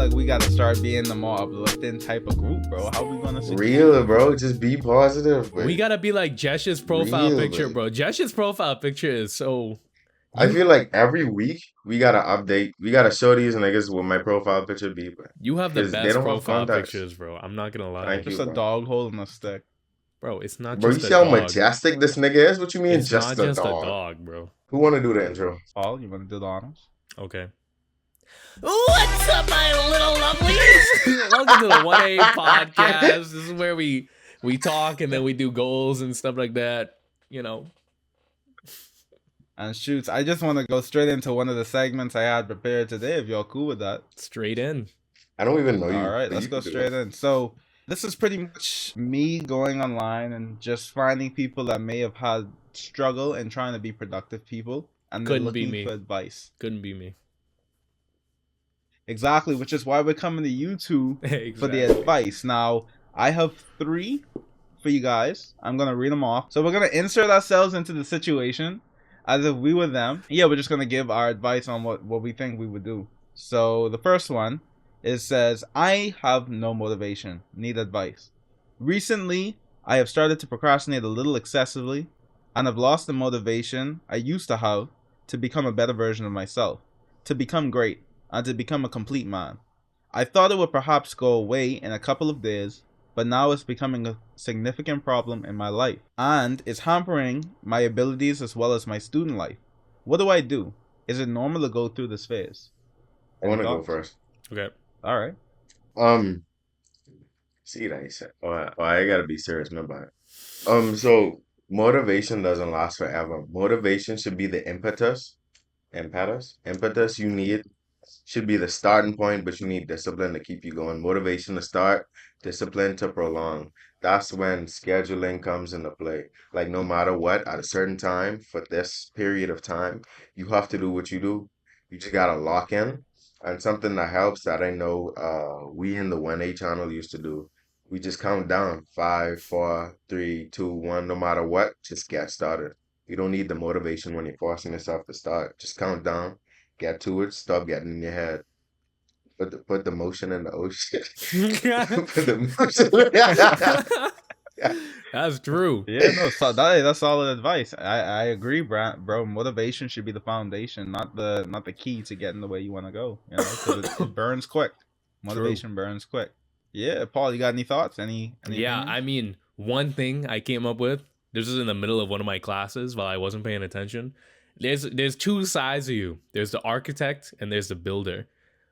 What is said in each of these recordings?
like we gotta start being the more uplifting type of group, bro. How we gonna succeed? Real, bro. Just be positive. We gotta be like Jesh's profile picture, like, bro. Jesh's profile picture is so. I feel like every week we gotta update. We gotta show these niggas what my profile picture be. You have the 'cause they best don't have profile contacts. pictures, bro. I'm not gonna lie. Thank Just you, a bro. dog holding a stick. Bro, it's not Bro, you just see a how dog. majestic this nigga is? What you mean It's just not a just dog? a dog, bro. Who wanna do the intro? Paul, you wanna do the honors? Okay. What's up, my little lovelies? Welcome to the 1A podcast. This is where we talk and then we do goals and stuff like that. You know. And shoots, I just want to go straight into one of the segments I had prepared today, if y'all cool with that. Straight in. I don't even know you. All right, let's go straight in. So this is pretty much me going online and just finding people that may have had struggle and trying to be productive people, and then Couldn't be looking me. for advice. Couldn't be me. Exactly, which is why we're coming to you two Exactly. for the advice. Now, I have 3 for you guys. I'm going to read them off. So we're going to insert ourselves into the situation as if we were them. Yeah, we're just going to give our advice on what we think we would do. So the first one, it says, I have no motivation. Need advice. Recently, I have started to procrastinate a little excessively and have lost the motivation I used to have to become a better version of myself, to become great, and to become a complete man. I thought it would perhaps go away in a couple of days, but now it's becoming a significant problem in my life, and it's hampering my abilities as well as my student life. What do I do? Is it normal to go through this phase? I wanna Any go thoughts? first. Okay. All right. See that you said. Oh, I gotta be serious, remember. So motivation doesn't last forever. Motivation should be the impetus you need should be the starting point, but you need discipline to keep you going. Motivation to start, discipline to prolong. That's when scheduling comes into play. Like no matter what, at a certain time for this period of time, you have to do what you do. You just gotta lock in. And something that helps that I know we in the 1A channel used to do. We just count down 5, 4, 3, 2, 1, no matter what, just get started. You don't need the motivation when you're forcing yourself to start. Just count down, get to it, stop getting in your head. Put the motion in the ocean. Put the motion. That's true. Yeah, no, so that's solid advice. I agree, bro. Motivation should be the foundation, not the key to getting the way you want to go. You know, 'cause it burns quick. Motivation burns quick. Yeah, Paul, you got any thoughts? Any Yeah, opinions? I mean, one thing I came up with, this is in the middle of one of my classes while I wasn't paying attention. There's 2 sides of you. There's the architect and there's the builder.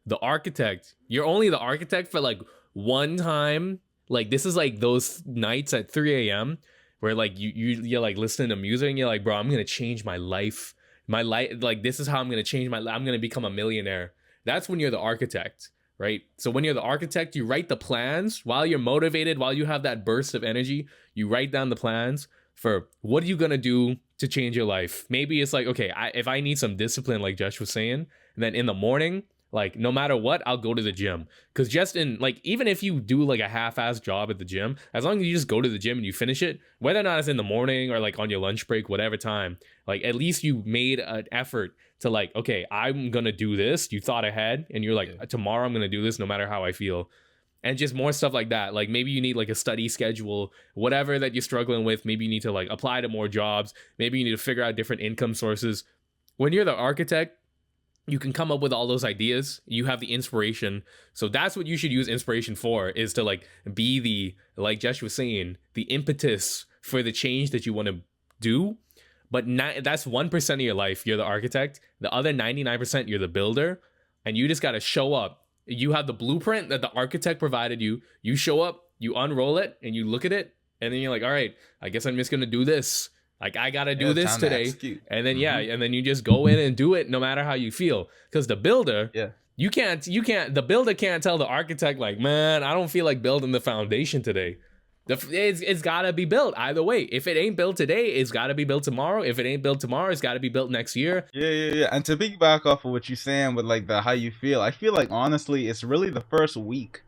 The architect, you're only the architect for like one time. Like this is like those nights at 3 a.m. where like you're like listening to music and you're like, bro, I'm gonna change my life. My life, like this is how I'm gonna change my life. I'm gonna become a millionaire. That's when you're the architect. Right? So when you're the architect, you write the plans while you're motivated, while you have that burst of energy, you write down the plans for what are you going to do to change your life. Maybe it's like, okay, if I need some discipline, like Jesh was saying, and then in the morning, like no matter what, I'll go to the gym. Because just in like, even if you do like a half-ass job at the gym, as long as you just go to the gym and you finish it, whether or not it's in the morning or like on your lunch break, whatever time, like at least you made an effort to like, okay, I'm gonna do this. You thought ahead and you're like, tomorrow I'm gonna do this no matter how I feel. And just more stuff like that. Like maybe you need like a study schedule, whatever that you're struggling with. Maybe you need to like apply to more jobs. Maybe you need to figure out different income sources. When you're the architect, you can come up with all those ideas. You have the inspiration. So that's what you should use inspiration for, is to like be the, like Jesh was saying, the impetus for the change that you want to do. But that's 1% of your life. You're the architect. The other 99%, you're the builder. And you just got to show up. You have the blueprint that the architect provided you. You show up, you unroll it, and you look at it. And then you're like, all right, I guess I'm just going to do this. Like, I got to do this today. And then, and then you just go in and do it no matter how you feel. Because the builder, the builder can't tell the architect, like, man, I don't feel like building the foundation today. It's got to be built either way. If it ain't built today, it's got to be built tomorrow. If it ain't built tomorrow, it's got to be built next year. Yeah. And to piggyback off of what you're saying with like the how you feel, I feel like honestly, it's really the first week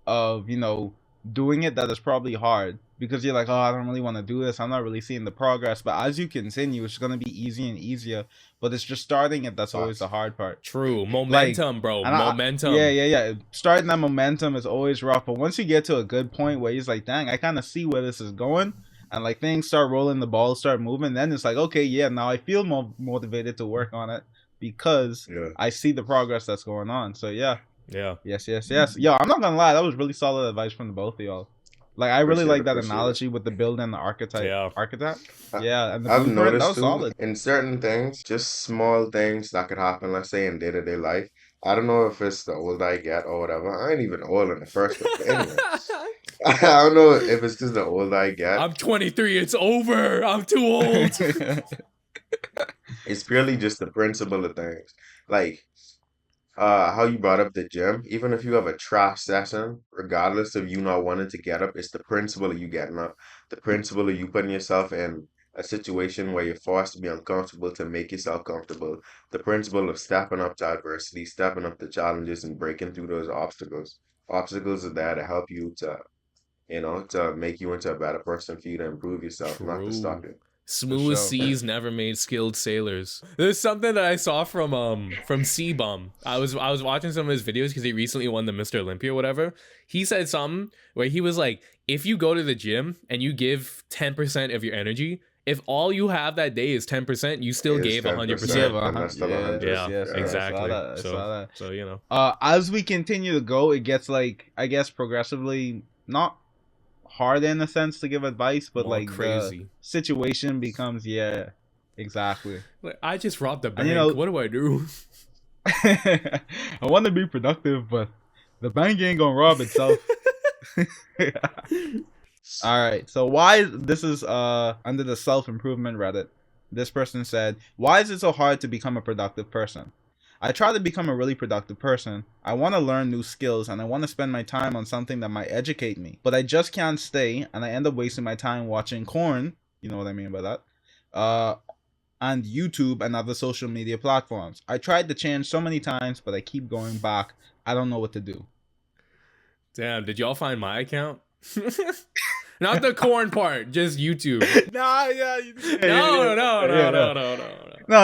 of, you know, doing it that is probably hard. because you're like, oh, I don't really want to do this. I'm not really seeing the progress. But as you continue, it's gonna be easier and easier. But it's just starting it that's always the hard part. True. Like, Momentum, bro. and Momentum. yeah. Starting that momentum is always rough. But once you get to a good point where he's like, dang, I kind of see where this is going, and like things start rolling, the ball start moving, then it's like, okay, yeah, now I feel more motivated to work on it because Yeah. I see the progress that's going on. So yeah. Yeah. Yes. Yo, I'm not gonna lie, that was really solid advice from the both of y'all. Like, I really like that analogy with the build and the Yeah. architect. I- Yeah, and the I've blueprint, that noticed was too solid. in certain things, just small things that could happen, let's say in day-to-day life. I don't know if it's the older I get or whatever. I ain't even old in the first place. But anyway, I don't know if it's just the older I get. I'm 23. It's over. I'm too old. It's purely just the principle of things. Like how you brought up the gym, even if you have a trash session, regardless of you not wanting to get up, it's the principle of you getting up, the principle of you putting yourself in a situation where you're forced to be uncomfortable to make yourself comfortable, the principle of stepping up to adversity, stepping up to challenges and breaking through those obstacles. Obstacles are there to help you to, to make you into a better person for you to improve yourself, not to stop True. you. Smooth sure. seas never made skilled sailors. There's something that I saw from C-Bum. I was watching some of his videos because he recently won the Mr. Olympia or whatever. He said something where he was like, if you go to the gym and you give 10% of your energy, if all you have that day is 10%, you still It's gave 10%, 100%. and that's still 100. Yeah, Yes, I exactly. saw that. I saw that. So you know. As we continue to go, it gets like, I guess, progressively not hard in a sense to give advice, but More like crazy. the situation becomes, yeah, exactly. Like, I just robbed the bank. And you know, What do I do? I want to be productive, but the bank ain't gonna rob itself. All right, so why this is under the self-improvement Reddit. This person said, why is it so hard to become a productive person? I try to become a really productive person. I want to learn new skills and I want to spend my time on something that might educate me, but I just can't stay and I end up wasting my time watching corn, you know what I mean by that, and YouTube and other social media platforms. I tried to change so many times, but I keep going back. I don't know what to do. Damn, did y'all find my account? Not the corn part, just YouTube. Nah, yeah.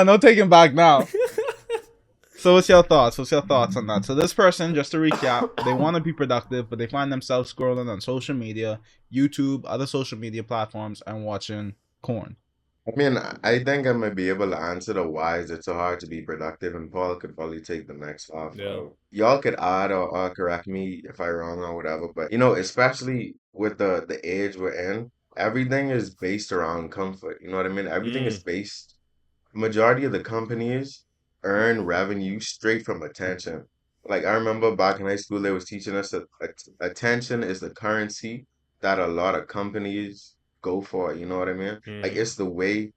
No, taking back now. So what's your thoughts? What's your thoughts on that? So this person, just to recap, they want to be productive, but they find themselves scrolling on social media, YouTube, other social media platforms, and watching corn. I mean, I think I might be able to answer the why is it so hard to be productive, and Paul could probably take the next off. Yeah. Y'all could add or correct me if I'm wrong or whatever, but especially with the age we're in, everything is based around comfort. You know what I mean? Everything is based. Majority of the companies earn revenue straight from attention. Like I remember back in high school, they was teaching us that attention is the currency that a lot of companies go for. You know what I mean? Like it's the way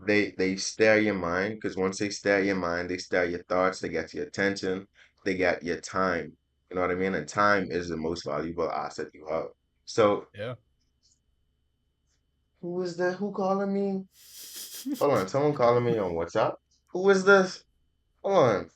they stare your mind, because once they stare your mind, they stare your thoughts, they get your attention, they get your time. You know what I mean? And time is the most valuable asset you have. So Yeah. who is that? Who calling me? Hold on, someone calling me on WhatsApp. Who is this? Hold on.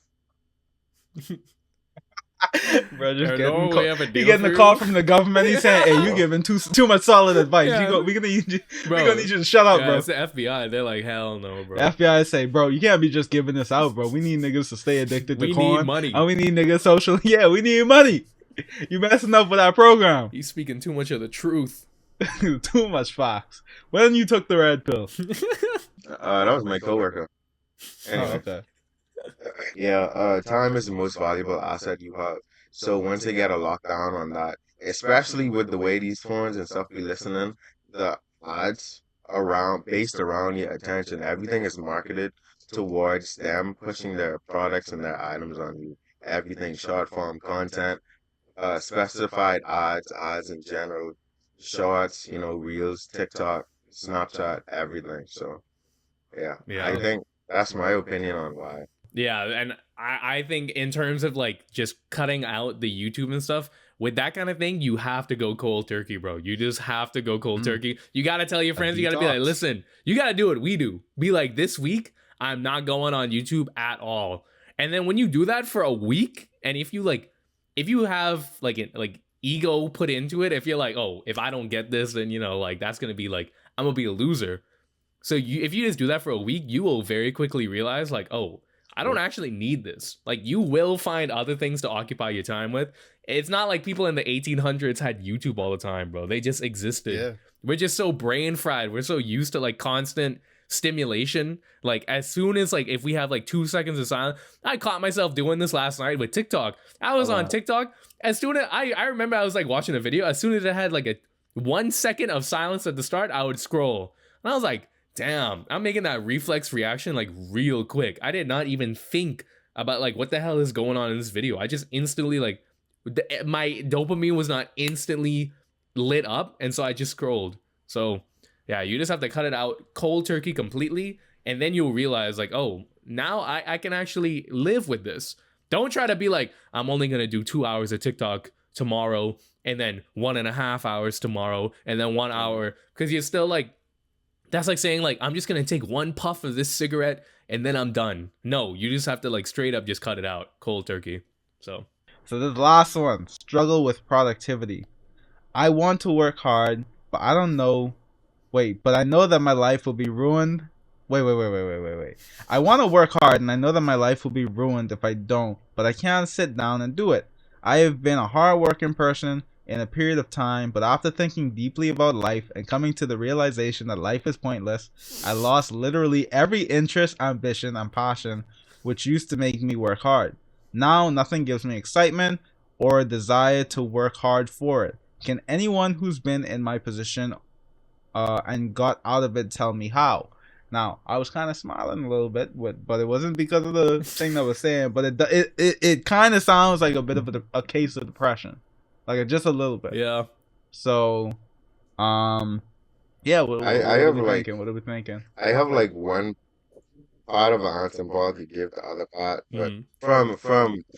Bro, just we have a he deal getting for a call you? from the government. He's saying, "Hey, you giving too much solid advice. Yeah. We're gonna need you. Bro, We're gonna need you to shut up, yeah, bro." it's the FBI. They're like, hell no, bro. The FBI say, "Bro, you can't be just giving this out, bro. We need niggas to stay addicted to We corn. need money. And we need niggas social. Yeah, we need money. You messing up with our program. He's speaking too much of the truth. Too much facts. When you took the red pill? That was my coworker. Oh, Anyway, okay. yeah, time is the most valuable asset you have. So once they get a lockdown on that, especially with the way these phones and stuff be listening, the ads based around your attention, everything is marketed towards them pushing their products and their items on you. Everything short form content, specified ads in general, shorts, reels, TikTok, Snapchat, everything. So yeah, I Yeah. think that's my opinion on why. Yeah, and I think in terms of like just cutting out the YouTube and stuff, with that kind of thing, you have to go cold turkey, bro. You just have to go cold turkey. You got to tell your friends, you got to be like, detox. listen, you got to do what we do. Be like, this week, I'm not going on YouTube at all. And then when you do that for a week, and if you have like ego put into it. If you're like, oh, if I don't get this, then like that's gonna be like I'm gonna be a loser. So if you just do that for a week, you will very quickly realize like, oh, I don't actually need this. Like you will find other things to occupy your time with. It's not like people in the 1800s had YouTube all the time, bro. They just existed. Yeah. We're just so brain fried. We're so used to like constant stimulation. Like as soon as like if we have like 2 seconds of silence, I caught myself doing this last night with TikTok. I was on TikTok. As soon as I remember I was like watching a video. As soon as it had like a 1 second of silence at the start, I would scroll. And I was like, damn, I'm making that reflex reaction like real quick. I did not even think about like what the hell is going on in this video. I just instantly like my dopamine was not instantly lit up, and so I just scrolled. So yeah, you just have to cut it out cold turkey completely, and then you'll realize like, oh, now I can actually live with this. Don't try to be like, I'm only gonna do 2 hours of TikTok tomorrow, and then 1.5 hours tomorrow, and then 1 hour, because you're still like, that's like saying like, I'm just gonna take one puff of this cigarette and then I'm done. No, you just have to like straight up just cut it out cold turkey. So this last one, struggle with productivity. I want to work hard, but I don't know. Wait, but I know that my life will be ruined. Wait. I want to work hard, and I know that my life will be ruined if I don't, but I can't sit down and do it. I have been a hard-working person in a period of time, but after thinking deeply about life and coming to the realization that life is pointless, I lost literally every interest, ambition, and passion which used to make me work hard. Now, nothing gives me excitement or a desire to work hard for it. Can anyone who's been in my position and got out of it tell me how? Now, I was kind of smiling a little bit, but it wasn't because of the thing that I was saying, but it kind of sounds like a bit of a case of depression, like just a little bit. yeah. So, yeah. What are we thinking? What are we thinking? I have like one part of an answer Paul to give the other part, but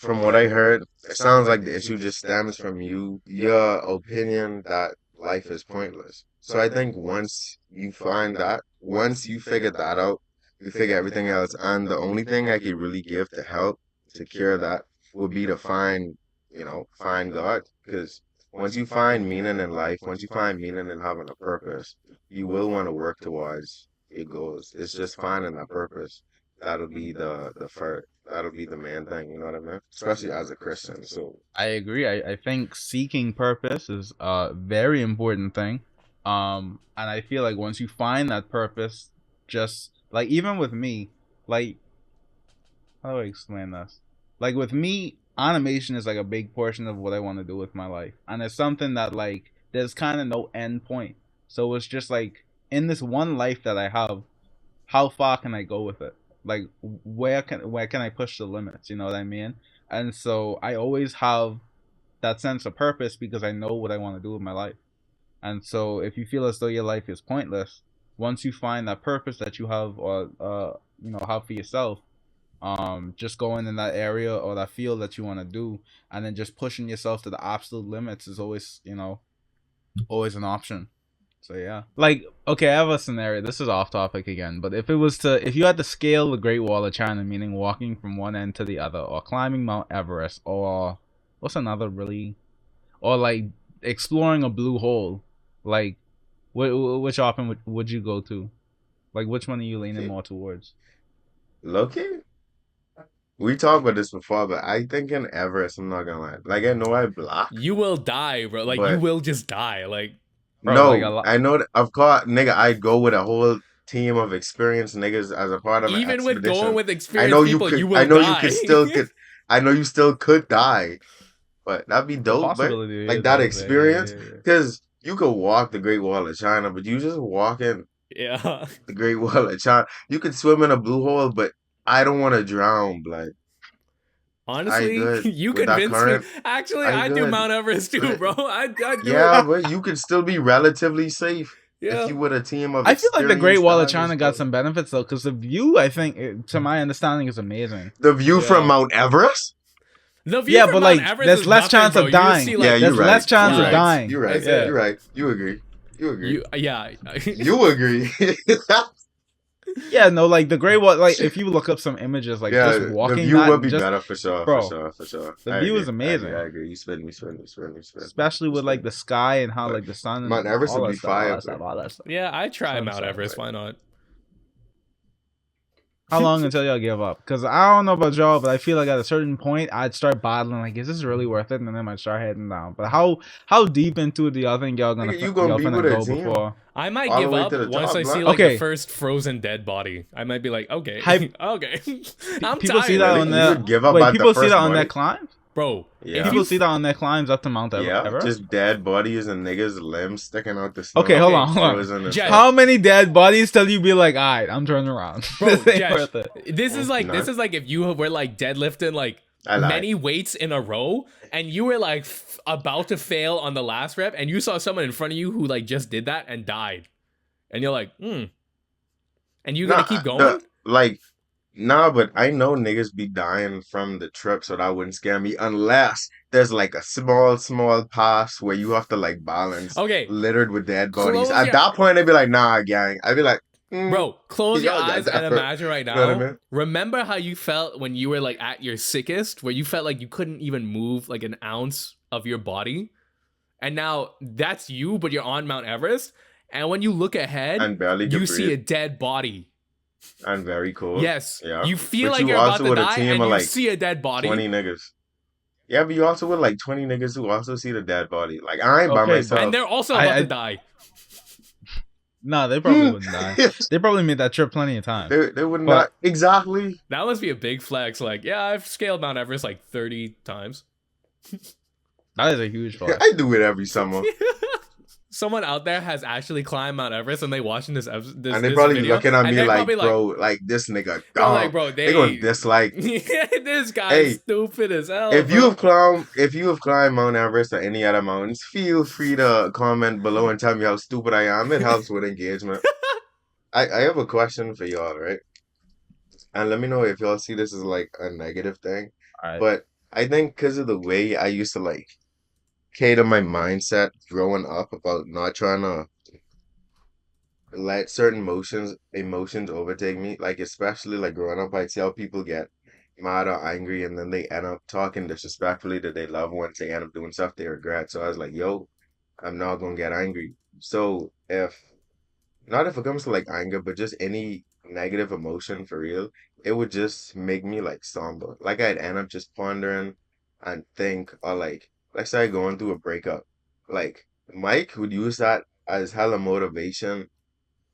from what I heard, it sounds like the issue just stems from your opinion that life is pointless. So I think once you figure that out, you figure everything else, and the only thing I could really give to help to cure that would be to find God, because once you find meaning in life, once you find meaning in having a purpose, you will want to work towards your goals. It's just finding that purpose. That'll be the first. That'll be the main thing. You know what I mean? Especially as a Christian. So I agree. I think seeking purpose is a very important thing. And I feel like once you find that purpose, just like even with me, like how do I explain this? Like with me, animation is like a big portion of what I want to do with my life, and it's something that like there's kind of no end point. So it's just like in this one life that I have, how far can I go with it? Like where can I push the limits? You know what I mean? And so I always have that sense of purpose because I know what I want to do with my life. And so if you feel as though your life is pointless, once you find that purpose that you have or have for yourself, just going in that area or that field that you want to do, and then just pushing yourself to the absolute limits is always always an option. So yeah, like okay, I have a scenario. This is off topic again, but if you had to scale the Great Wall of China, meaning walking from one end to the other, or climbing Mount Everest, or what's another really, or like exploring a blue hole, like which option would you go to? Like which one are you leaning more towards? Loki, we talked about this before, but I think in Everest, I'm not gonna lie. Like I know I block, You will die, bro. Like you but will just die. Like Bro, like a no, lot. I know that of course, nigga, I'd go with a whole team of experienced niggas as a part of an even with expedition. going with I experienced know you people, could. you will I know die. you could still could. I know you still could die, but that'd be dope, man. Possibility Like is that out there. experience, Yeah. because you could walk the Great Wall of China, but you just walking Yeah. the Great Wall of China. You could swim in a blue hole, but I don't want to drown. Like I Honestly, good you with that convinced me. current. Actually, I I'd do good. Mount Everest too, But bro. I'd do yeah, it. but you could still be relatively safe if Yeah. you with a team of I feel like the Great experienced Wall of divers, China bro. got some benefits though, because the view, I think, to my understanding, is amazing. The view from Yeah. Mount Everest? The view Yeah, from but Mount like, Everest there's is less nothing, chance bro. of You just dying. see, Yeah, like, There's you're less right. chance You're of right. dying. You're right. Yeah. You're right. You agree. You agree. yeah. You agree. Yeah, no, like the Great Wall. Like if you look up some images, like just Yeah, the walking view that, would and be just better for sure, for bro, sure, for sure. the I view agree, is I agree, I amazing, agree. You spin, especially you with like spin. the sky and how But like the sun Mount and Everest all would that be stuff, all fire, that stuff, bro. all that stuff. Yeah, I try Sun Mount stuff. Everest. Why not? How long until y'all give up? Because I don't know about y'all, but I feel like at a certain point I'd start battling. Like, is this really worth it? And then I might start heading down. But how deep into it do y'all think Nigga, you gonna y'all be with finna a go team before? I might all the give way to up the once top, I see blood. like the Okay, first frozen dead body. I might be like, okay, hype. okay, I'm People see that tired, Really? on You their would give up wait. at the People see that first on their body? climbs. bro. If Yeah. you People see that on their climbs up to Mount Yeah, Everest. just dead bodies and niggas' limbs sticking out the Okay, snow, hold on, okay, hold on. frozen and Jesh, stuff. How many dead bodies till you be like, all right, I'm turning around. bro, This ain't Jesh, worth it. None. this is like if you were like deadlifting like I lied. many weights in a row and you were like about to fail on the last rep and you saw someone in front of you who like just did that and died and you're like and you gonna Nah, keep the going. like nah, but I know niggas be dying from the trip, so that wouldn't scare me unless there's like a small pass where you have to like balance Okay, littered with dead bodies. close At your that point, I'd be like, nah, gang. I'd be like, bro, close your y'all got eyes and that for, imagine right you know what I now. mean? Remember how you felt when you were like at your sickest, where you felt like you couldn't even move like an ounce of your body? And now that's you, but you're on Mount Everest. And when you look ahead, And barely you could see breathe a dead body. and very cold. Yes, Yeah. you feel But like you you're about also to with a die team and of you like see a dead body. 20 niggas. Yeah, but you also with like 20 niggas who also see the dead body. Like I ain't by Okay, but And myself. they're also about to I die. no, they probably wouldn't die. They probably made that trip plenty of times. They would not But exactly. That must be a big flex. Like, yeah, I've scaled Mount Everest like 30 times. that is a huge flex. I do it every summer. Someone out there has actually climbed Mount Everest and they watching And they this probably video looking at and me they're like, probably like, bro, like this nigga bro, like, dumb. bro, They gonna they dislike. this guy's Hey, stupid as hell, bro. if you have climbed Mount Everest or any other mountains, feel free to comment below and tell me how stupid I am. It helps with engagement. I have a question for y'all, right? And let me know if y'all see this as like a negative thing. All right. But I think because of the way I used to like cater my mindset growing up about not trying to let certain emotions overtake me. Like especially like growing up, I see how people get mad or angry and then they end up talking disrespectfully to their loved ones. They end up doing stuff they regret. So I was like, yo, I'm not gonna get angry. So if not if it comes to like anger, but just any negative emotion for real, it would just make me like somber. Like I'd end up just pondering and think, or like, let's say going through a breakup. Like Mike would use that as hella motivation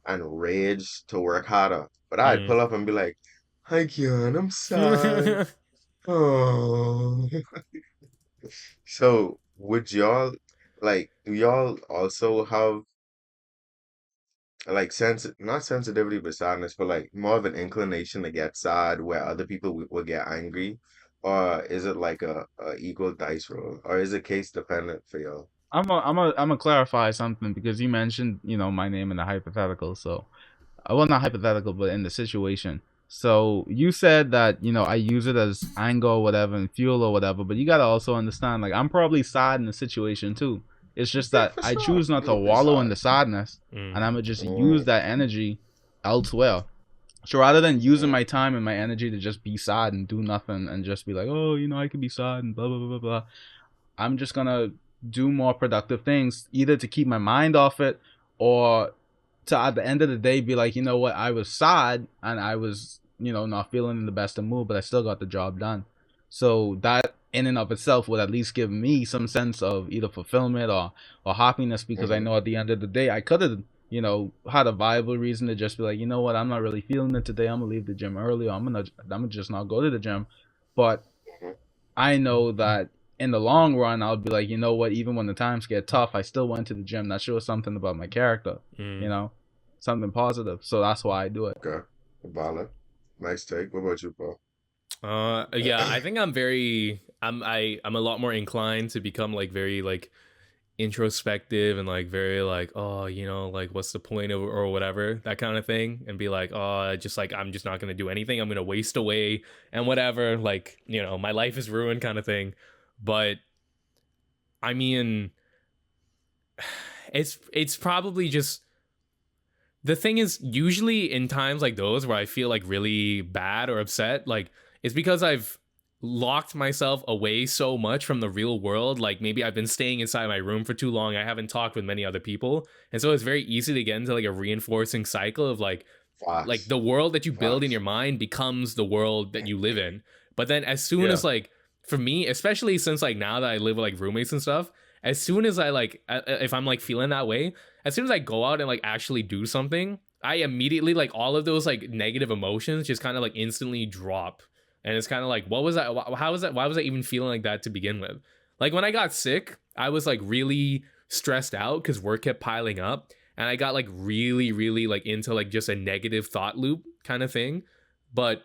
and rage to work harder. But I'd Mm. pull up and be like, "Hi, Kian, I'm sad. Oh." So would y'all like? Do y'all also have like not sensitivity but sadness, but like more of an inclination to get sad where other people will get angry, or is it like a equal dice roll, or is it case dependent for y'all? I'm a clarify something because you mentioned my name in the hypothetical. So well, not hypothetical, but in the situation. So you said that I use it as anger or whatever and fuel or whatever, but you gotta also understand, like I'm probably sad in the situation too. It's just Yeah, that for I sure. choose not to You'll be wallow in sad. the sadness, Mm. and I'm gonna just use Mm, that energy elsewhere. So rather than using mm, my time and my energy to just be sad and do nothing and just be like, oh, I could be sad and blah blah blah blah blah, I'm just gonna do more productive things, either to keep my mind off it or to at the end of the day be like, you know what, I was sad and I was, not feeling in the best of mood, but I still got the job done. So that in and of itself would at least give me some sense of either fulfillment or happiness, because I mhm. know at the end of the day I could have, had a viable reason to just be like, you know what, I'm not really feeling it today. I'm gonna leave the gym early, or I'm gonna just not go to the gym. But Mhm. I know that in the long run, I'll be like, you know what? Even when the times get tough, I still went to the gym. That shows something about my character, you Mm. know, something positive. So that's why I do it. Okay, valid. Nice take. What about you, Paul? Yeah, I think I'm a lot more inclined to become like very like introspective and like very like, oh, like what's the point of or whatever, that kind of thing, and be like, oh, just like I'm just not gonna do anything, I'm gonna waste away and whatever, like, my life is ruined kind of thing. But I mean, it's probably just the thing is, usually in times like those where I feel like really bad or upset, like it's because I've locked myself away so much from the real world. Like maybe I've been staying inside my room for too long. I haven't talked with many other people. And so it's very easy to get into like a reinforcing cycle of like Facts. the world that you build in Facts. your mind becomes the world that you live in. But then as soon Yeah. as like for me, especially since like now that I live with like roommates and stuff, as soon as I like if I'm like feeling that way, as soon as I go out and like actually do something, I immediately like all of those like negative emotions just kind of like instantly drop. And it's kind of like, what was that? How was that? Why was I even feeling like that to begin with? Like when I got sick, I was like really stressed out because work kept piling up, and I got like really, really like into like just a negative thought loop kind of thing. But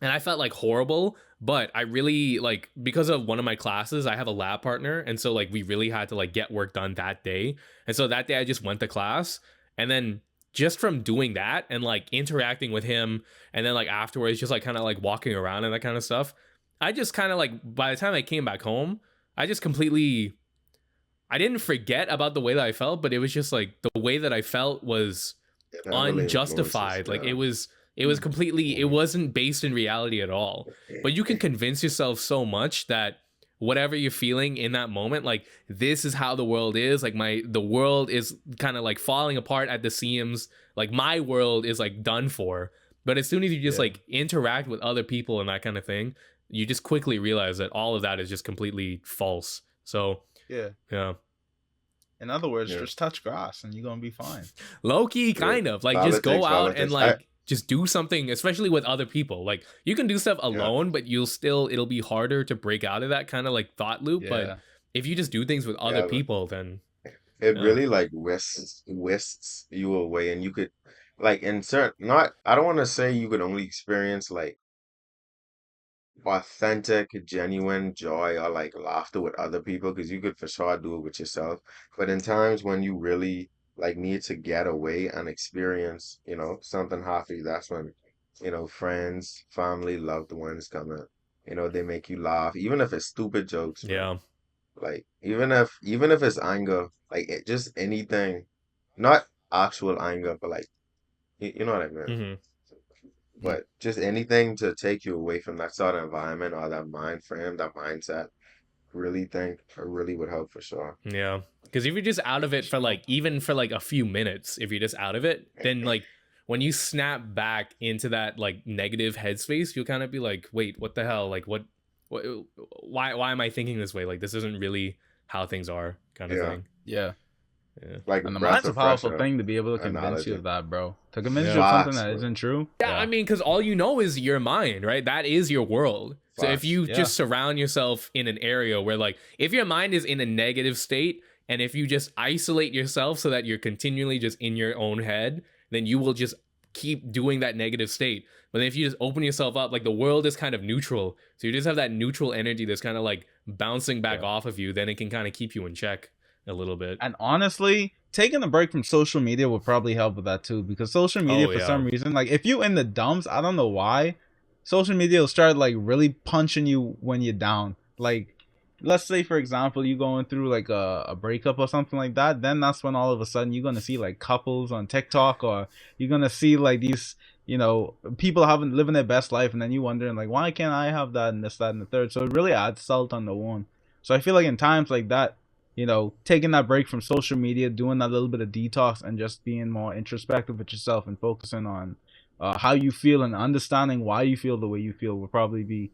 and I felt like horrible, but I really like because of one of my classes, I have a lab partner, and so like we really had to like get work done that day. And so that day I just went to class, and then just from doing that and like interacting with him, and then like afterwards just like kind of like walking around and that kind of stuff, I just kind of like by the time I came back home, I just completely I didn't forget about the way that I felt, but it was just like the way that I felt was It heavily influences. unjustified. Like Yeah. it was completely it Mhm. wasn't based in reality at all. But you can convince yourself so much that whatever you're feeling in that moment, like this is how the world is. Like the world is kind of like falling apart at the seams. Like my world is like done for. But as soon as you just Yeah. like interact with other people and that kind of thing, you just quickly realize that all of that is just completely false. So Yeah. yeah. In other words, Yeah. just touch grass and you're gonna be fine. Low key, Yeah. kind of like just go Politics. out and Politics. I, like just do something, especially with other people. Like you can do stuff yeah. alone, but it'll be harder to break out of that kind of like thought loop. Yeah. But if you just do things with other Yeah. But people, then it yeah. really like whisks you away, and you could like insert. Not. I don't want to say you could only experience like authentic, genuine joy or like laughter with other people because you could for sure do it with yourself. But in times when you really like need to get away and experience, something happy, that's when, friends, family, loved ones come in. They make you laugh, even if it's stupid jokes, man. Yeah. Like even if it's anger, like just anything, not actual anger, but like you know what I mean. Hmm. But just anything to take you away from that sort of environment or that mind frame, that mindset, really think or really would help for sure. Yeah. Because if you're just out of it for like even for like a few minutes, if you're just out of it, then like when you snap back into that like negative headspace, you'll kind of be like, wait, what the hell? Like what why am I thinking this way? Like this isn't really how things are kind of Yeah. thing. Yeah. Yeah. Like a And the breath mind's a of fresh powerful air thing to be able to convince you analogy. of that, bro. To convince Yeah. you of something Facts, that bro. isn't true. Yeah, I mean, because all you know is your mind, right? That is your world. So if Facts. you Yeah. just surround yourself in an area where, like, if your mind is in a negative state, and if you just isolate yourself so that you're continually just in your own head, then you will just keep doing that negative state. But then if you just open yourself up, like the world is kind of neutral. So you just have that neutral energy that's kind of like bouncing back Yeah. off of you, then it can kind of keep you in check a little bit. And honestly, taking a break from social media would probably help with that too. Because social media, Oh, for yeah. some reason, like if you in the dumps, I don't know why, social media will start like really punching you when you're down. Like, let's say for example, you going through like a breakup or something like that. Then that's when all of a sudden you're gonna see like couples on TikTok, or you're gonna see like these, people having living their best life, and then you wondering like, why can't I have that and this, that, and the third? So it really adds salt on the wound. So I feel like in times like that, taking that break from social media, doing that little bit of detox, and just being more introspective with yourself and focusing on how you feel and understanding why you feel the way you feel will probably be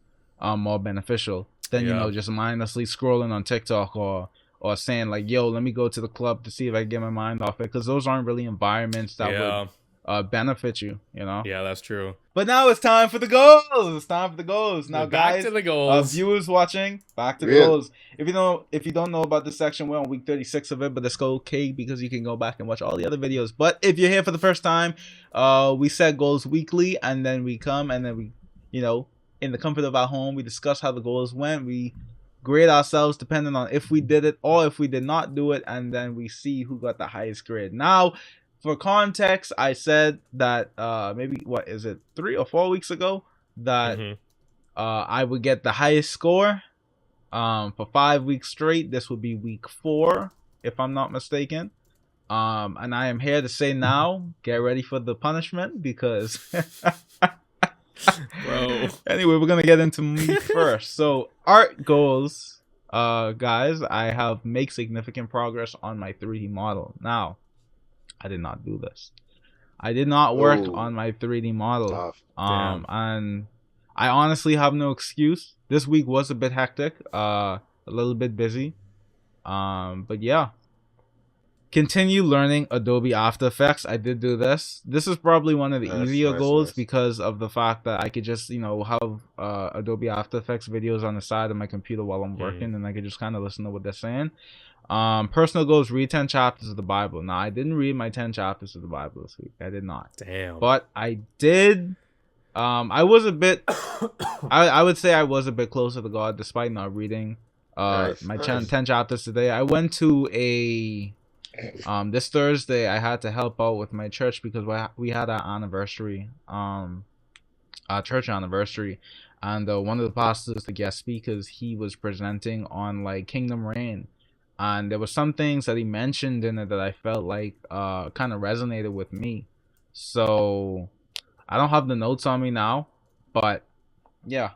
more beneficial than Yeah. just mindlessly scrolling on TikTok, or saying like, yo, let me go to the club to see if I can get my mind off it, because those aren't really environments that Yeah. would benefit you. Yeah, that's true. But now it's time for the goals. It's time for the goals. Now, Back guys, to the goals. viewers watching, back to the Yeah. goals. If you don't know about this section, we're on week 36 of it, but it's okay because you can go back and watch all the other videos. But if you're here for the first time, we set goals weekly, and then we come and then we, in the comfort of our home, we discuss how the goals went. We grade ourselves depending on if we did it or if we did not do it, and then we see who got the highest grade. Now, for context, I said that maybe what is it 3 or 4 weeks ago that Mhm. I would get the highest score for 5 weeks straight. This would be week 4, if I'm not mistaken. And I am here to say now, get ready for the punishment because Bro. Anyway, we're gonna get into me first. So art goals, guys, I have made significant progress on my 3D model. Now, I did not do this. I did not work Ooh. on my 3D model. Tough. And I honestly have no excuse. This week was a bit hectic, a little bit busy. But yeah. Continue learning Adobe After Effects. I did do this. This is probably one of the easier goals because of the fact that I could just, have Adobe After Effects videos on the side of my computer while I'm working, and I could just kind of listen to what they're saying. Personal goals: read 10 chapters of the Bible. Now, I didn't read my 10 chapters of the Bible this week. I did not. Damn. But I did. I was a bit. I would say I was a bit closer to God despite not reading my 10 chapters today. I went to a. This Thursday I had to help out with my church because we had our anniversary, our church anniversary, and one of the pastors, the guest speakers, he was presenting on like Kingdom Reign, and there were some things that he mentioned in it that I felt like kind of resonated with me. So I don't have the notes on me now, but yeah.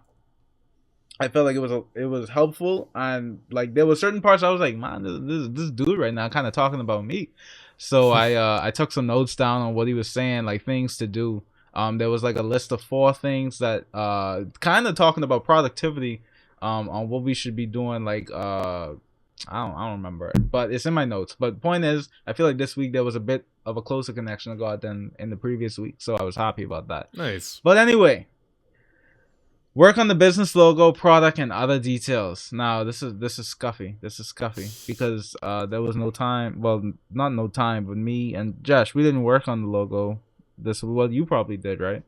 I felt like it was helpful, and like there were certain parts I was like, man, this dude right now kind of talking about me. So I took some notes down on what he was saying, like things to do. There was like a list of 4 things that kind of talking about productivity, on what we should be doing. Like I don't remember it, but it's in my notes. But point is, I feel like this week there was a bit of a closer connection to God than in the previous week, so I was happy about that. Nice. But anyway. Work on the business logo, product, and other details. Now, this is scuffy. This is scuffy because there was no time. Well, not no time, but me and Jesh, we didn't work on the logo. Well, you probably did, right?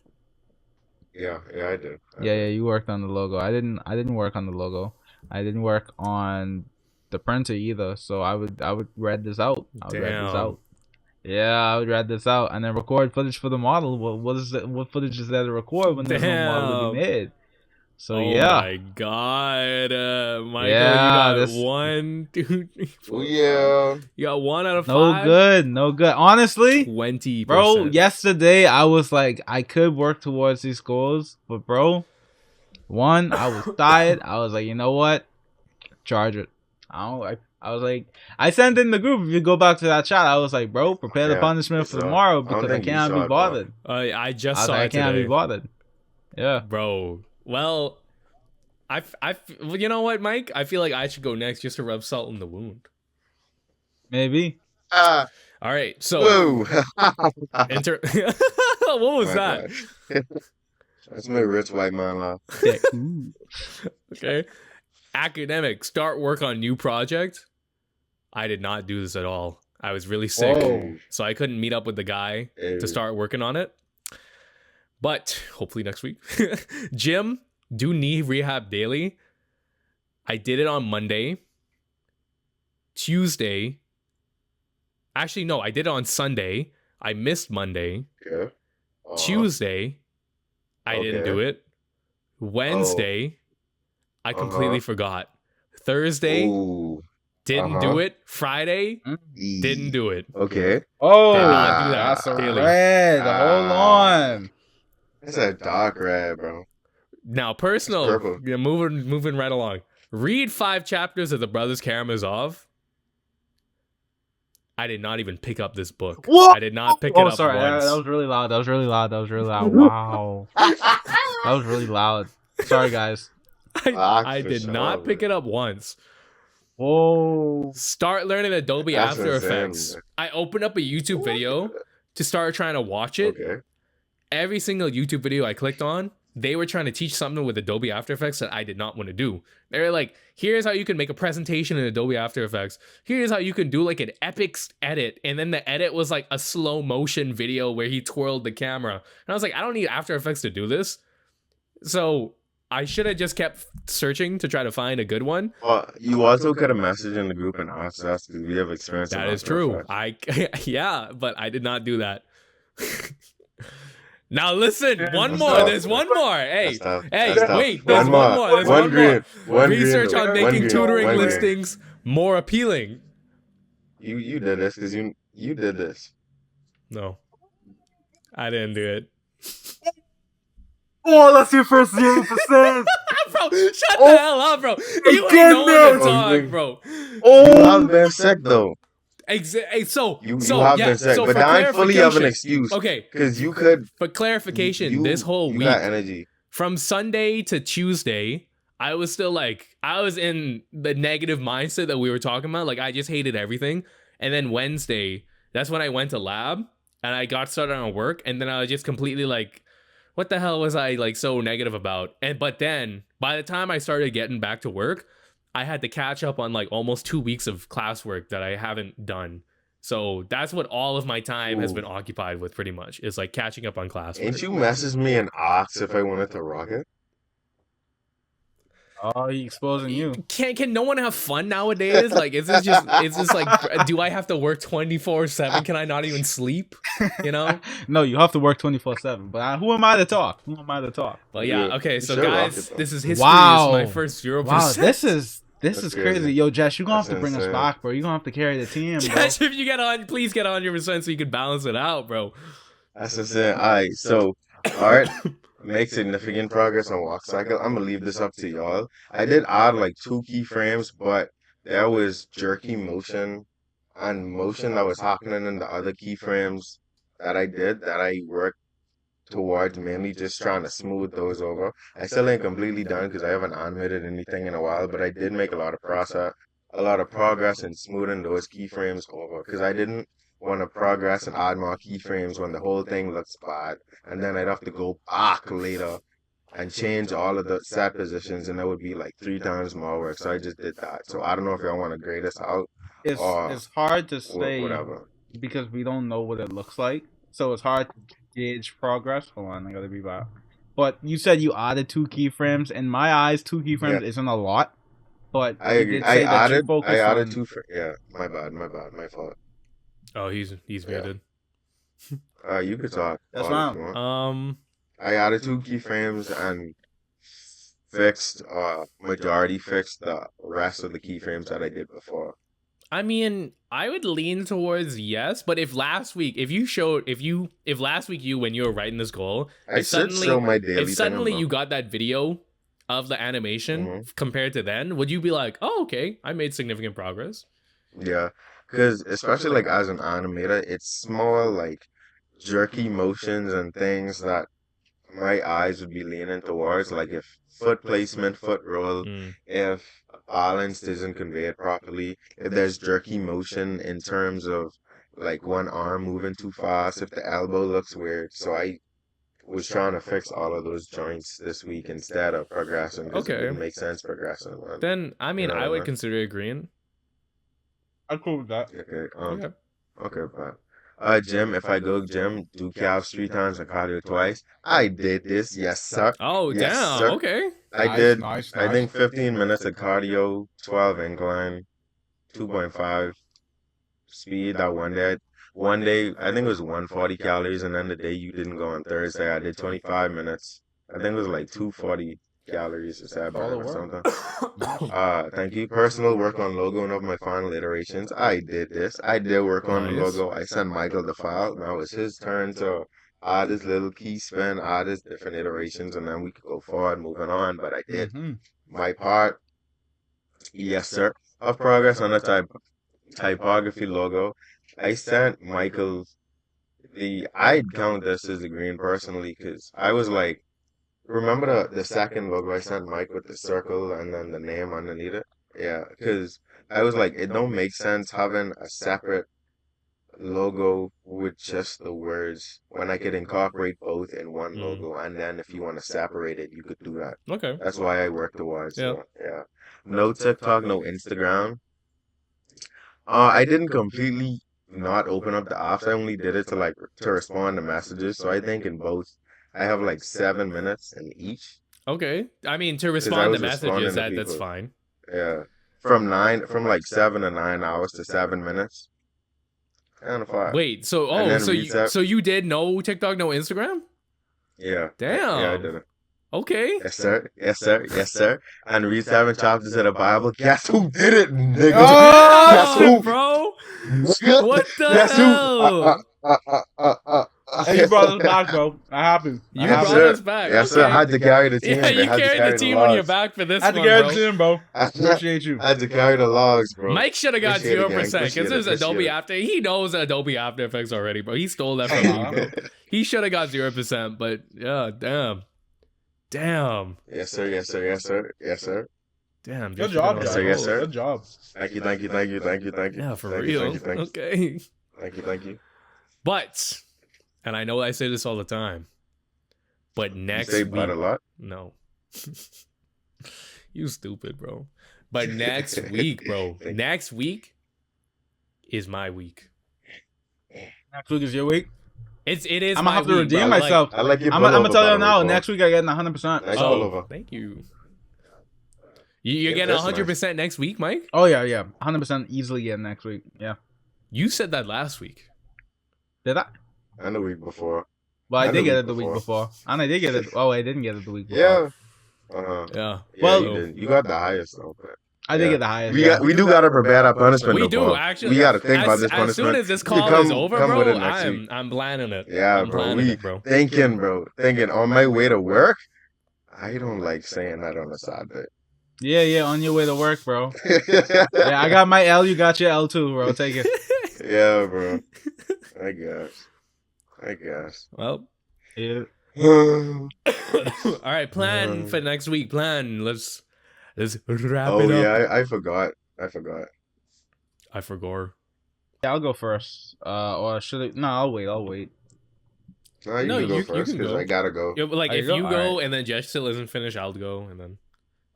Yeah, I did. Yeah, you worked on the logo. I didn't work on the logo. I didn't work on the printer either. So I would read this out. Yeah, I would read this out and then record footage for the model. What footage is there to record when there's no model to be made? So oh my god, Michael, yeah, you got 1, 2, 3, 4. Yeah, you got 1 out of 5. No good. Honestly, 20%. bro. Yesterday, I was like, I could work towards these goals, but bro, I was tired. I was like, you know what? Charge it. I was like, I sent in the group. If you go back to that chat, I was like, bro, prepare the punishment for tomorrow because I can't be bothered. I just saw it I can't today. be bothered. Yeah, bro. Well, you know what, Mike? I feel like I should go next just to rub salt in the wound. Maybe. All right, so what was that? That's my rich white man laugh. Okay. Academic, start work on new project. I did not do this at all. I was really sick, so I couldn't meet up with the guy to start working on it. But hopefully next week. Gym, do knee rehab daily. I did it on Monday. Tuesday. Actually, no, I did it on Sunday. I missed Monday. Okay. Tuesday, I didn't do it. Wednesday, I completely forgot. Thursday, didn't do it. Friday, didn't do it. Okay. Oh, did not do that that's a daily. red. Hold on. It's a dark red, bro. Now, personal. Yeah, moving right along. Read 5 chapters of The Brothers Karamazov. I did not even pick up this book. What? I did not pick it up sorry. once. That was really loud. Wow. That was really loud. Sorry, guys. I did not pick it up once. Whoa. Start learning Adobe After Effects. I opened up a YouTube video to start trying to watch it. Okay. Every single YouTube video I clicked on, they were trying to teach something with Adobe After Effects that I did not want to do. They were like, here's how you can make a presentation in Adobe After Effects. Here's how you can do like an epic edit. And then the edit was like a slow motion video where he twirled the camera. And I was like, I don't need After Effects to do this. So I should have just kept searching to try to find a good one. Well, you also could have messaged in the group and asked us because we have experience. That is true. Yeah, but I did not do that. Now listen, one more. There's one more. Hey, wait. There's one more. There's one more. Research on making tutoring listings more appealing. You did this because you You did this. No, I didn't do it. Oh, that's your first 0%. Bro, shut the hell up, bro. You ain't no one to goodness. talk, bro. You have been sick though. So You have yeah. been sick, So but for that ain't fully of an clarification, excuse. okay. Because you could. For clarification, this You whole you week, got energy. from Sunday to Tuesday, I was still like, I was in the negative mindset that we were talking about. Like, I just hated everything. And then Wednesday, that's when I went to lab and I got started on work. And then I was just completely like, what the hell was I like so negative about? But then by the time I started getting back to work, I had to catch up on like almost 2 weeks of classwork that I haven't done. So that's what all of my time has Ooh. been occupied with, pretty much. Is like catching up on classwork. Ain't you messaged me and asked if I wanted to rock it? Oh, he exposing you. Can no one have fun nowadays? Like, is this like, do I have to work 24/7? Can I not even sleep? You know? No, you have to work 24/7. But who am I to talk? Who am I to talk? But yeah, okay. You So should rock guys, it, though. this is history. Wow. This is my first 0%. Wow, this is That's crazy. crazy. Yo, Jesh, you're gonna That's have to bring us insane. back, bro. You're gonna have to carry the team, bro. Josh, if you get on, please get 100% so you can balance it out, bro. That's insane. Alright, so Art make significant progress on walk cycle. I'm gonna leave this up to y'all. I did add like 2 keyframes, but there was jerky motion and motion that was happening in the other keyframes that I did that I worked towards, mainly just trying to smooth those over. I still ain't completely done because I haven't animated anything in a while, but I did make a lot of progress in smoothing those keyframes over because I didn't want to progress and add more keyframes when the whole thing looks bad, and then I'd have to go back later and change all of the set positions, and that would be like 3 times more work. So I just did that. So I don't know if y'all want to grade us out or It's hard to say whatever. because we don't know what it looks like. So it's hard to gauge progress. Hold on, I gotta be back. But you said you added 2 keyframes. In my eyes, 2 keyframes isn't a lot. But I you agree. did say that you I focused added on 2. Yeah, my bad, my fault. Oh, he's Yeah. muted. You could talk. That's all if fine. you want. Um, I added 2 keyframes and fixed, majority fixed the rest of the keyframes that I did before. I mean, I would lean towards yes, but if last week, if last week when you were writing this goal, I should show my daily if suddenly thing, you got that video of the animation Mhm. compared to then, would you be like, oh, okay, I made significant progress? Yeah, because especially like as an animator, it's more like jerky motions and things that my eyes would be leaning towards, like if foot placement, foot roll, Mm. if balance isn't conveyed properly, if there's jerky motion in terms of like one arm moving too fast, if the elbow looks weird. So I was trying to fix all of those joints this week instead of progressing because it Okay. wouldn't make sense progressing. Man. Then I mean, know what I I would mean? consider agreeing. I'm cool with that. Okay. Okay. But gym, if I go gym, do calves 3 times and cardio twice. I did this, yes sir. Oh, Yes, damn. sir. Okay. I Nice, did. nice, I nice. think 15 minutes of cardio, 12 incline, 2.5 speed that one day. One day, I think it was 140 calories, and then the day you didn't go on Thursday, I did 25 minutes. I think it was like 240 calories or All the or work. something. Thank you. Personal work on logo and of my final iterations. I did this. I did work on the Nice. logo. I sent Michael the file. Now it's his turn to add his little key spin, add his different iterations, and then we could go forward, moving on. But I did my part. Yes, sir. Of progress on the typography logo. I sent Michael I'd count this as a green personally because I was like, remember the second logo I sent Mike with the circle and then the name underneath it? Yeah, because I was like, it don't make sense having a separate logo with just the words when I could incorporate both in one logo, and then if you want to separate it, you could do that. Okay. That's why I work towards. Yeah. So, yeah. No TikTok, no Instagram. I didn't completely not open up the apps. I only did it to like to respond to messages. So I think in both, I have like 7 minutes in each. Okay. I mean, to 'Cause I respond to was messages, responding to that's people. fine. Yeah, from like 7 to 9 hours to 7 minutes. Kind of far. Wait, so And then so reset. you did no TikTok, no Instagram? Yeah. Damn. Yeah, I did it. Okay. Yes, sir. Yes, sir. Yes, sir. And read 7 chapters of the Bible. Guess who did it, nigga? Guess Oh! Damn, who? bro. Nigga? What the Guess who? hell? Hey, you brought us back, bro. I happen. I You Yes, happen. brought sir. us back. Yes, sir. I Okay. had to carry the Yeah, team. They you had to carried the carry the team on your logs. back for I this had to one, get it bro. in, bro. I Appreciate you. had to carry the logs, bro. Mike should have got Appreciate it, gang. 0% because Appreciate this is it. Adobe Appreciate After. He knows Adobe After Effects already, bro. He stole that from me, bro. it. He should have got 0%, but yeah, damn. Damn. Yes, sir. Yes, sir. Yes, sir. Yes, sir. Damn, Good just job, Yes, Josh. sir. Yes, bro. sir. Good job. Thank you. Thank you. Thank you. Thank you. Thank you. Yeah, for Thank you. real. Thank you. Thank you. Okay. Thank you. Thank you. But, and I know I say this all the time, but You next say week. but a lot. No. You stupid, bro. But next week, bro. Thank you. Next week is my week. Next week is your week. It is I'm my gonna have to week, redeem bro. Like, myself. I like your I'm pullover, gonna tell by you the way, now. Paul. Next week I get 100%. Nice oh, pullover. thank you. You're Yeah, getting that's 100% next week, Mike? Oh yeah. 100% easily get next week. Yeah. You said that last week. Did I? And the week before. Well, I And did the get week it the week before. before. And I did get it. Oh, I didn't get it the week before. Yeah. Uh-huh. Yeah. Yeah, Well- you did. You got the highest though. But I did yeah. get the highest. We do gotta prepare that punishment. We though, do, Paul. actually. We gotta think about this As punishment. soon as this You call come- is over, come with bro, it next week. I'm planning it. Yeah, I'm bro. planning We it, bro. thinking on my way to work. I don't like saying that on a Saturday. Yeah. On your way to work, bro. Yeah, I got my L. You got your L too, bro. Take it. Yeah, bro. I guess. Well, Yeah. all right. Plan for next week. Plan. Let's wrap Oh it up. yeah, I forgot. I forgot. Yeah, I'll go first. Or should I? No, I'll wait. No, you No, can go you first can because go. I gotta go. Yeah, but like Oh, you if go? you go Alright. and then Jesh still isn't finished, I'll go and then.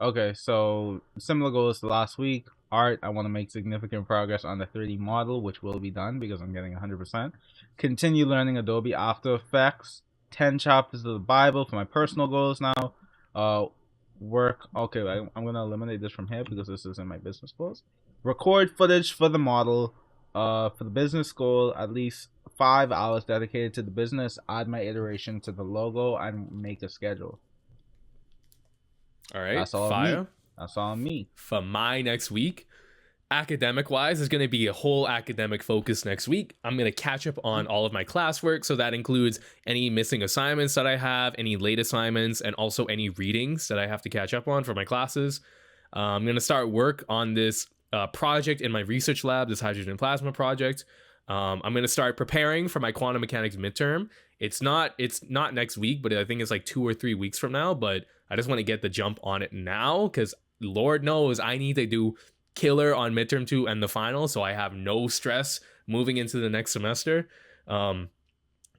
Okay, so similar goals to last week. Art, I want to make significant progress on the 3D model, which will be done because I'm getting 100%. Continue learning Adobe After Effects. 10 chapters of the Bible for my personal goals now. Work. Okay, I'm going to eliminate this from here because this is in my business goals. Record footage for the model. For the business goal, at least 5 hours dedicated to the business. Add my iteration to the logo and make a schedule. All right. That's all Fire. me. That's all me. For my next week, academic wise, there's going to be a whole academic focus next week. I'm going to catch up on all of my classwork. So that includes any missing assignments that I have, any late assignments, and also any readings that I have to catch up on for my classes. I'm going to start work on this project in my research lab, this hydrogen plasma project. I'm going to start preparing for my quantum mechanics midterm. It's not next week, but I think it's like 2 or 3 weeks from now. But I just want to get the jump on it now because Lord knows I need to do killer on midterm 2 and the final, so I have no stress moving into the next semester. In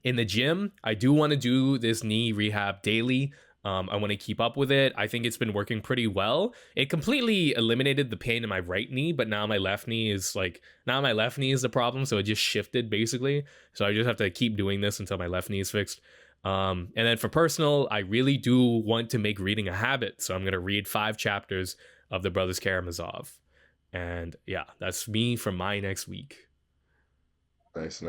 the gym, I do want to do this knee rehab daily. I want to keep up with it. I think it's been working pretty well. It completely eliminated the pain in my right knee, but now my left knee is the problem. So it just shifted basically. So I just have to keep doing this until my left knee is fixed. And then for personal, I really do want to make reading a habit. So I'm going to read 5 chapters of the Brothers Karamazov. And yeah, that's me for my next week. Nice.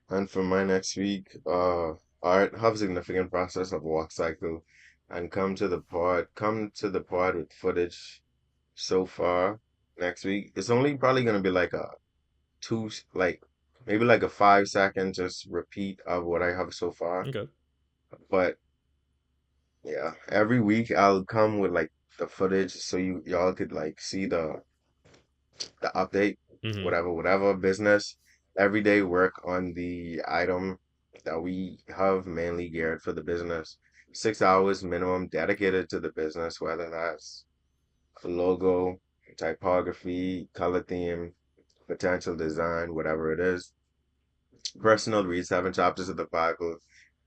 And for my next week, art have a significant process of walk cycle and come to the pod with footage so far next week. It's only probably gonna be like maybe like a 5-second just repeat of what I have so far. Okay. But yeah, every week I'll come with like the footage so y'all could like see the update. Mhm. Whatever business, everyday work on the item that we have mainly geared for the business. 6 hours minimum dedicated to the business, whether that's a logo, typography, color theme, potential design, whatever it is. Personal, read 7 chapters of the Bible.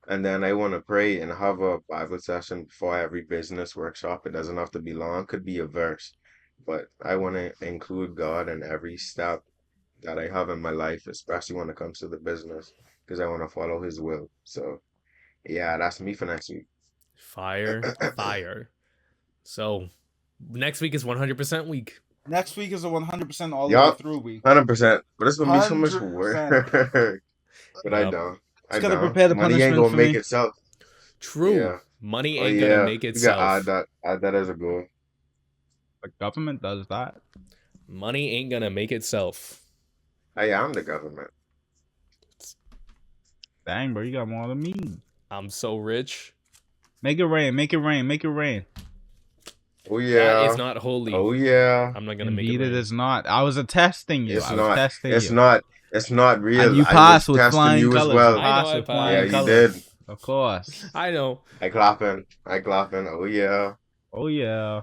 And then I want to pray and have a Bible session before every business workshop. It doesn't have to be long, could be a verse. But I want to include God in every step that I have in my life, especially when it comes to the business, because I want to follow His will. So, yeah, that's me for next week. Fire. So next week is 100% week. Next week is a 100% all the Yup. way through week. 100%. But it's gonna be so much 100%. work. But I Yup. don't. Just gotta prepare the Money ain't punishment gonna for make me. itself. True. Yeah. Money Oh ain't gonna yeah, make we got itself. add that as a goal. The government does that. Money ain't gonna make itself. I am the government. Dang, bro, you got more than me. I'm so rich. Make it rain, make it rain, make it rain. Oh That is yeah. not holy. Oh yeah. I'm not gonna make Indeed, it it rain. is not. I was testing you. It's I was not. testing It's you. not. It's not And real. you I was passed with testing flying you as colors. You well. I know passed I with Yeah, flying passed. you colors. did. Of course. I know. I clapping. I clapping. Oh yeah. Oh, yeah.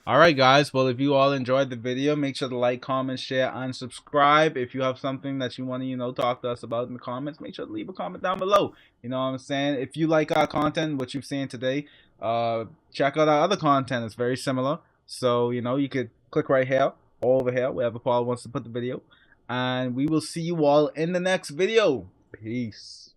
All right, guys. Well, if you all enjoyed the video, make sure to like, comment, share, and subscribe. If you have something that you want to, talk to us about in the comments, make sure to leave a comment down below. You know what I'm saying? If you like our content, what you've seen today, check out our other content. It's very similar. So, you could click right here, or over here, wherever Paul wants to put the video. And we will see you all in the next video. Peace.